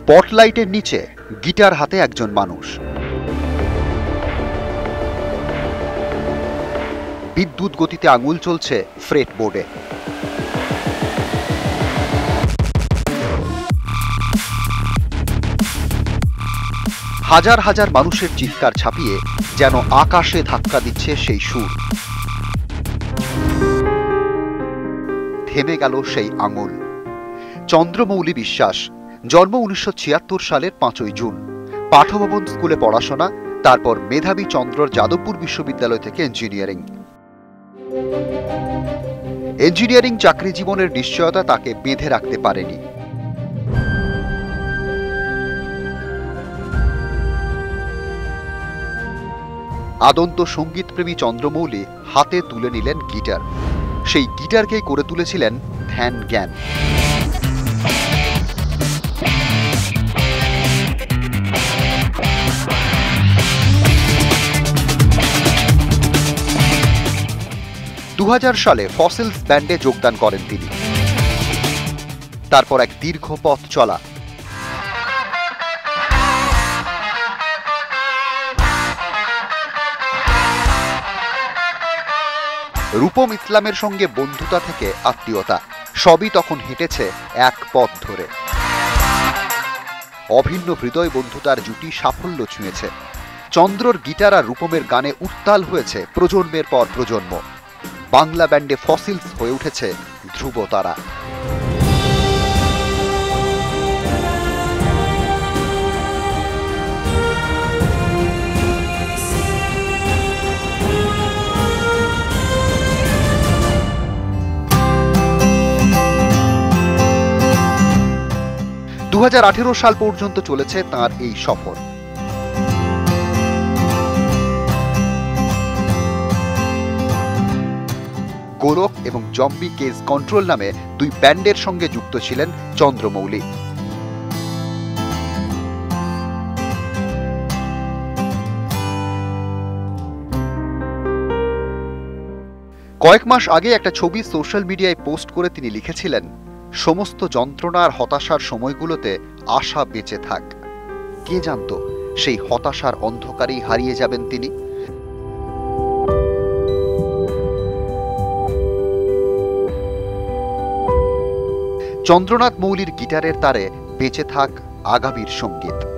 স্পটলাইটের নিচে গিটার হাতে একজন মানুষ। বিদ্যুৎ গতিতে আঙুল চলছে ফ্রেট বোর্ডে। হাজার হাজার মানুষের চিৎকার ছাপিয়ে যেন আকাশে ধাক্কা দিচ্ছে সেই সুর। থেমে গেল সেই আঙুল। চন্দ্রমৌলি বিশ্বাস, জন্ম 1976 সালের 5ই জুন। পাঠভবন স্কুলে পড়াশোনা, তারপর মেধাবী চন্দ্রর যাদবপুর বিশ্ববিদ্যালয় থেকে ইঞ্জিনিয়ারিং চাকরি জীবনের নিশ্চয়তা তাকে বেঁধে রাখতে পারেনি। আদন্ত সঙ্গীতপ্রেমী চন্দ্রমৌলি হাতে তুলে নিলেন গিটার। সেই গিটারকেই করে তুলেছিলেন ধ্যান জ্ঞান। সালে ফসিলস ব্যান্ডে যোগদান করেন তিনি। তারপর এক দীর্ঘ পথ চলা। রূপম ইসলামের সঙ্গে বন্ধুতা থেকে আত্মীয়তা, সবই তখন হেঁটেছে এক পথ ধরে। অভিন্ন হৃদয় বন্ধুতার জুটি সাফল্য ছুঁয়েছে। চন্দ্রর গিটার আর রূপমের গানে উত্তাল হয়েছে প্রজন্মের পর প্রজন্ম। বাংলা ব্যান্ডে ফসিলস হয়ে উঠেছে ধ্রুবতারা। সাল পর্যন্ত চলেছে তাঁর এই সফর। গোরখ এবং জম্বি কেজ কন্ট্রোল নামে দুই ব্যান্ডের সঙ্গে যুক্ত ছিলেন চন্দ্রমৌলি। কয়েক মাস আগে একটা ছবি সোশ্যাল মিডিয়ায় পোস্ট করে তিনি লিখেছিলেন, সমস্ত যন্ত্রণা আর হতাশার সময়গুলোতে আশা বেঁচে থাক। কে জানত সেই হতাশার অন্ধকারেই হারিয়ে যাবেন তিনি। চন্দ্রনাথ মৌলির গিটারের তারে বেঁচে থাক আগামীর সঙ্গীত।